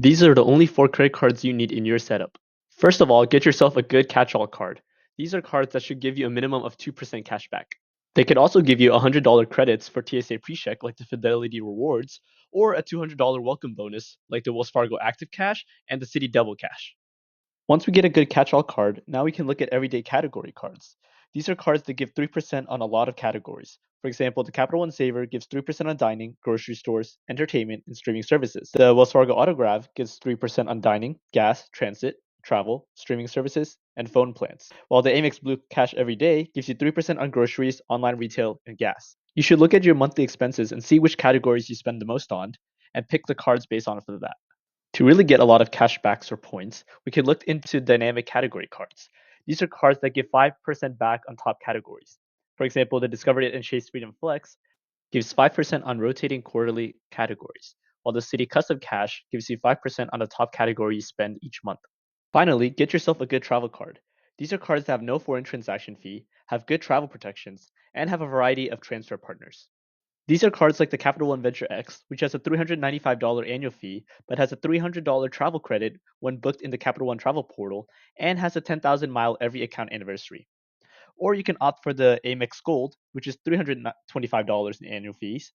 These are the only 4 credit cards you need in your setup. First of all, get yourself a good catch-all card. These are cards that should give you a minimum of 2% cashback. They could also give you $100 credits for TSA PreCheck like the Fidelity Rewards, or a $200 welcome bonus like the Wells Fargo Active Cash and the Citi Double Cash. Once we get a good catch-all card, now we can look at everyday category cards. These are cards that give 3% on a lot of categories. For example, the Capital One Saver gives 3% on dining, grocery stores, entertainment, and streaming services. The Wells Fargo Autograph gives 3% on dining, gas, transit, travel, streaming services, and phone plans. While the Amex Blue Cash Everyday gives you 3% on groceries, online retail, and gas. You should look at your monthly expenses and see which categories you spend the most on, and pick the cards based off of that. To really get a lot of cashbacks or points, we could look into dynamic category cards. These are cards that give 5% back on top categories. For example, the Discover It and Chase Freedom Flex gives 5% on rotating quarterly categories, while the Citi Custom Cash gives you 5% on the top category you spend each month. Finally, get yourself a good travel card. These are cards that have no foreign transaction fee, have good travel protections, and have a variety of transfer partners. These are cards like the Capital One Venture X, which has a $395 annual fee, but has a $300 travel credit when booked in the Capital One travel portal, and has a 10,000 mile every account anniversary. Or you can opt for the Amex Gold, which is $325 in annual fees,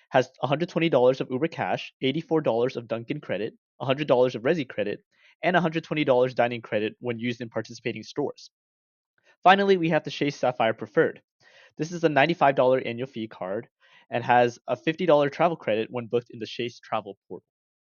has $120 of Uber Cash, $84 of Dunkin' credit, $100 of Resi credit, and $120 dining credit when used in participating stores. Finally, we have the Chase Sapphire Preferred. This is a $95 annual fee card and has a $50 travel credit when booked in the Chase travel portal.